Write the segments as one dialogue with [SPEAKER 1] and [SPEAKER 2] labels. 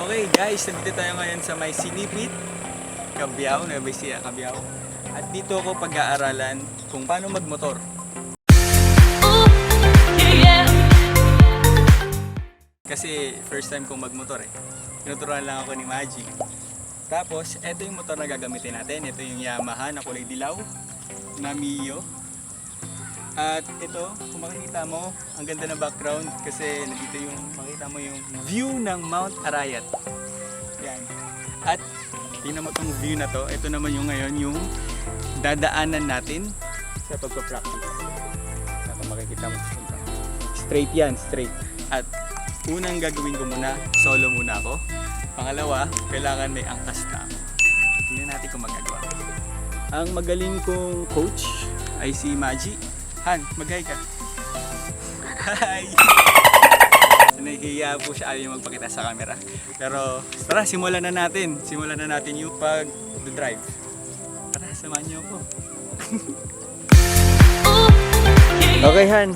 [SPEAKER 1] Okay guys, nandito tayo ngayon sa may Sinipit, Cabiao, Nueva Ecija, Cabiao. At dito ako pag-aaralan kung paano magmotor. Kasi first time kong magmotor eh. Tinuturuan lang ako ni Magic. Tapos, ito yung motor na gagamitin natin. Ito yung Yamaha na kulay dilaw, na Mio. At ito, kung makikita mo, ang ganda ng background kasi nandito yung, makita mo yung view ng Mount Arayat. Yan. At tingnan mo tong view na to, ito naman yung ngayon yung dadaanan natin sa pagpa-practice. Kung makikita mo, straight yan, straight. At unang gagawin ko muna, solo muna ako. Pangalawa, kailangan may angkas na ako. Tingnan natin kung magagawa. Ang magaling kong coach ay si Maji. Han, mag-hi ka. Hi! Nahihiya po siya, ayaw niya magpakita sa camera. Pero tara, simulan na natin. Simulan na natin yung pag-drive. Tara, samahan niyo ako. Okay, Han.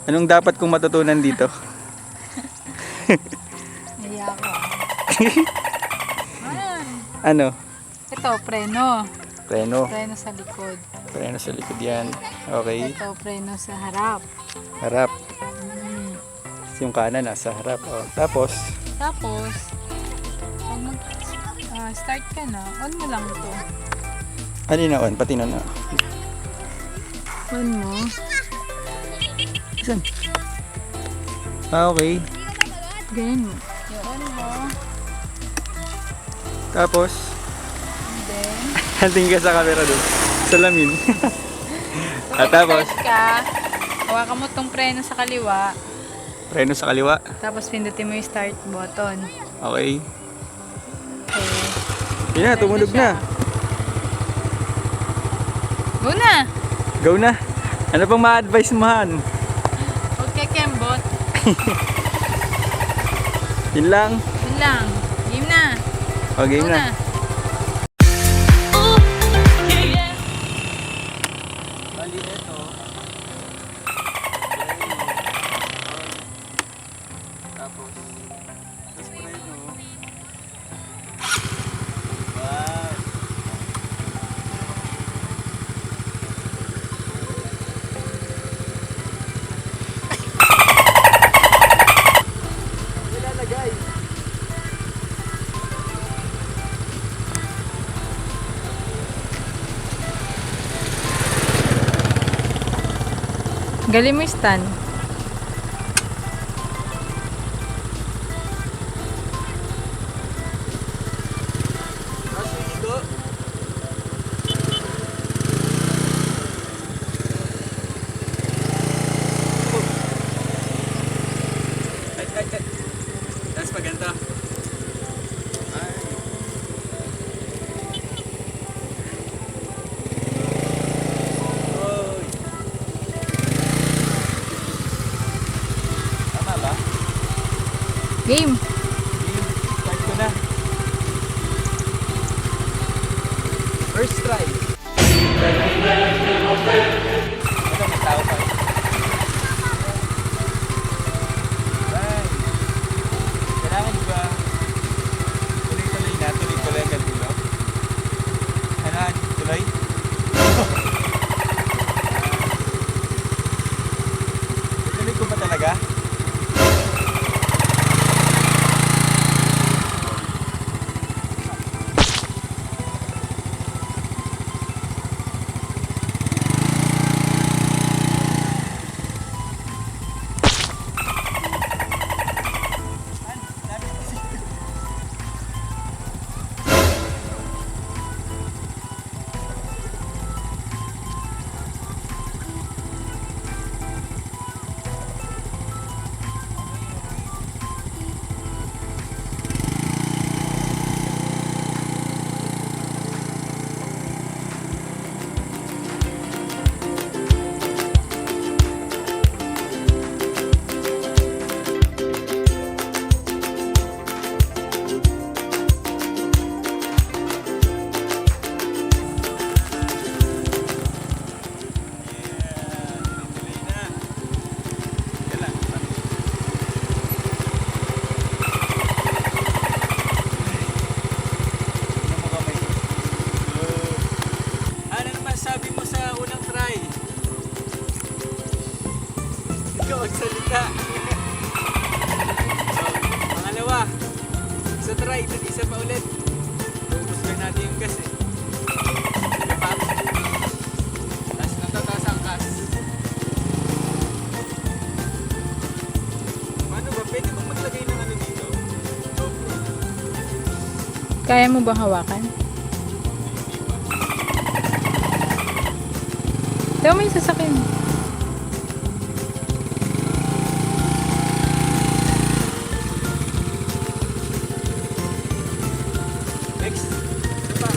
[SPEAKER 1] Anong dapat kong matutunan dito?
[SPEAKER 2] Nahiya ako.
[SPEAKER 1] Ano?
[SPEAKER 2] Ito, preno.
[SPEAKER 1] Preno.
[SPEAKER 2] Preno sa likod.
[SPEAKER 1] Preno sa likod yan. Okay.
[SPEAKER 2] Ito, preno sa harap.
[SPEAKER 1] Harap. Yung kanan nasa harap. Oh. Tapos,
[SPEAKER 2] Pag start ka na, on mo lang ito.
[SPEAKER 1] ano na on? Pati na.
[SPEAKER 2] On mo.
[SPEAKER 1] Saan? Okay.
[SPEAKER 2] Ganyan mo. On mo.
[SPEAKER 1] Tapos,
[SPEAKER 2] And then,
[SPEAKER 1] hanting ka sa camera doon. Salamin. At tapos,
[SPEAKER 2] start ka. Hawakan mo tong preno sa kaliwa.
[SPEAKER 1] preno sa kaliwa.
[SPEAKER 2] Tapos pindutin mo yung start button.
[SPEAKER 1] Okay.
[SPEAKER 2] Okay.
[SPEAKER 1] Yun na, tumunog na.
[SPEAKER 2] Go na!
[SPEAKER 1] Go na. Ano pang ma-advise mo, Han?
[SPEAKER 2] Huwag ka kembot.
[SPEAKER 1] Yun lang.
[SPEAKER 2] Yun lang. Game na.
[SPEAKER 1] O, game
[SPEAKER 2] Go
[SPEAKER 1] na. Bali, ito. Tapos, preno. Wow. Ilalagay.
[SPEAKER 2] Galing mo yung stand.
[SPEAKER 1] Kasi ito. Ay. Tapos pa ganito. Ay. Oy. Tama ba?
[SPEAKER 2] Game.
[SPEAKER 1] Start ko na. First try. Ito, may tao pa. Right. Kailangan ba tuloy-tuloy na, tuloy-tuloy hanggang dulo? Kailangan tuloy? Tuloy ko ba talaga? try. Isa pa ulit. Focus ka natin yung gas eh. Sige pa. Tapos natataas ang gas. Paano ba? Pwede bang maglagay ng ano dito? GoPro.
[SPEAKER 2] Kaya mo ba hawakan?
[SPEAKER 1] Hindi pa.
[SPEAKER 2] Daw may sasakyan.
[SPEAKER 1] Next. Isa pa.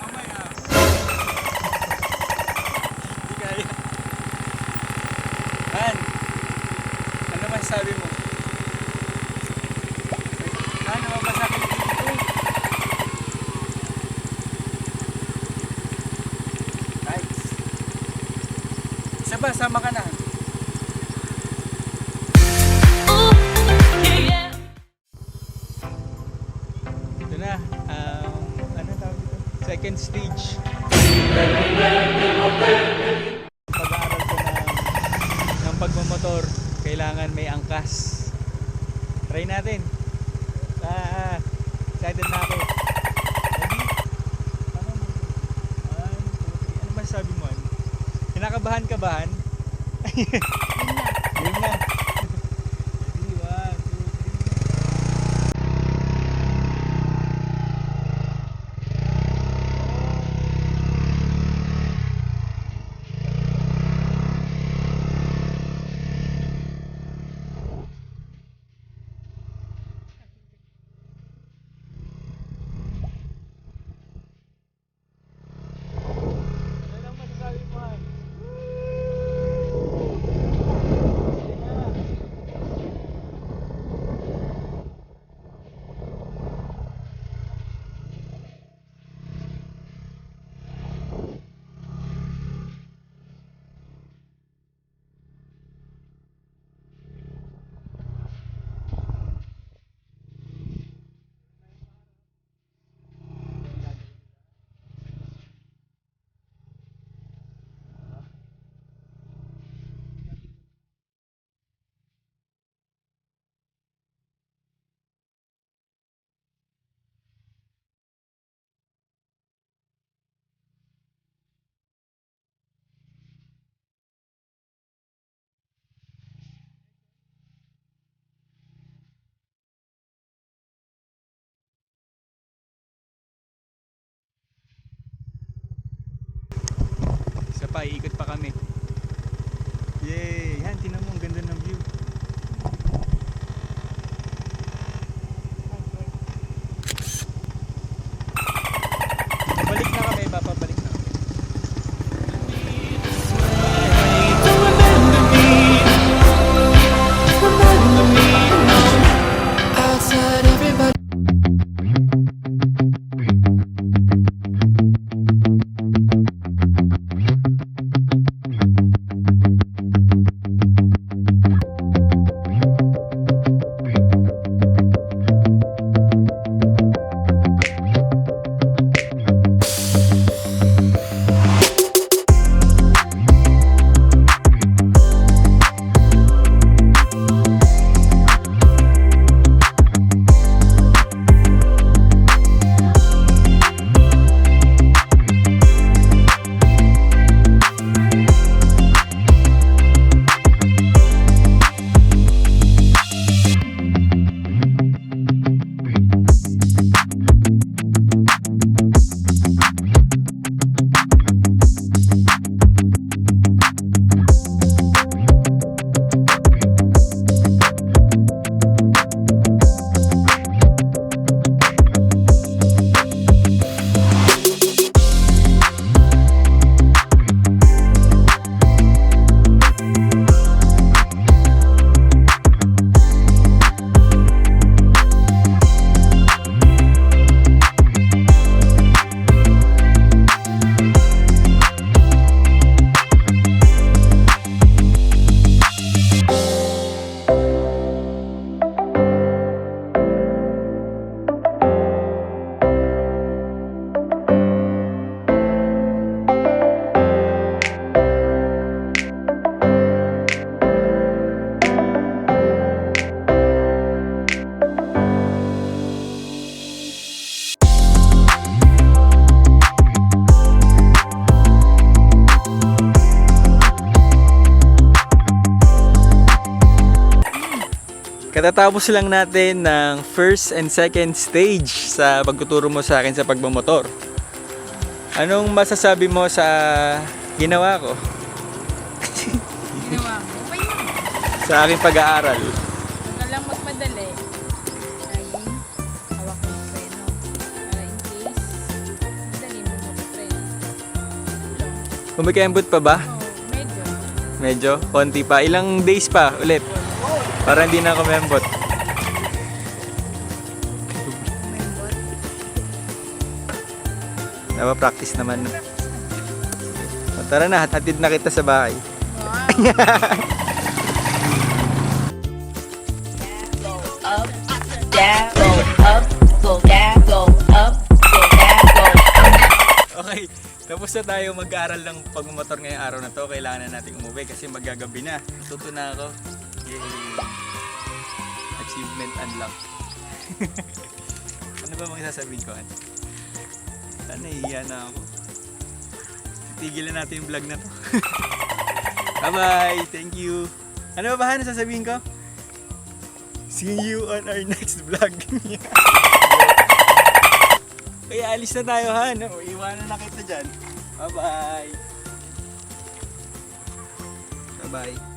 [SPEAKER 1] Mamaya. Hindi kaya. Han, ano masasabi mo? Ano masakit dito? Right. Isa ba, sama ka na. Ito na, ano tawag dito? Second stage. Pag-aaral ko ng pagmamotor, kailangan may angkas. Try natin. Excited na ako. Ready? Ano mo? 1, 2, 3. Ano masasabi mo? Kinakabahan ka ba? Game na. Ready? 1, 2, 3. Ano lang masasabi mo? Isa pa, iikot pa kami. Yay! Yan, tinan mo, ang ganda ng view. Babalik na kami, papabalik na.
[SPEAKER 3] Outside everybody
[SPEAKER 1] Katatapos lang natin ng first and second stage sa pagtuturo mo sa akin sa pagmamotor. Anong masasabi mo sa ginawa ko?
[SPEAKER 2] Ginawa mo. Okay yun.
[SPEAKER 1] Sa aking pag-aaral?
[SPEAKER 2] Huwag ka lang magmadali. Laging hawak mo yung preno. Para in case, madali mo mag-preno.
[SPEAKER 1] Kumikembot pa ba?
[SPEAKER 2] Oo, medyo.
[SPEAKER 1] Medyo? Konti pa? Ilang days pa ulit? Para hindi na kumembot.
[SPEAKER 2] Umembot.
[SPEAKER 1] Napapractice naman. O, tara na, hatid na kita sa bahay.
[SPEAKER 2] Wow.
[SPEAKER 4] Down, go up, go down, go up, go down, go up.
[SPEAKER 1] Okay, tapos na tayo mag-aaral ng pagmumotor ngayong araw na to. Kailangan na natin umuwi kasi magagabi na. Natuto na ako. Yay! Achievement unlocked. Ano ba mga sasabihin ko? Nahihiya na ako. Tigilan natin yung vlog na to. Bye-bye! Thank you! Ano ba Han? Sasabihin ko? See you on our next vlog. Kaya alis na tayo Han. Iwanan na kita dyan. Bye-bye! Bye-bye!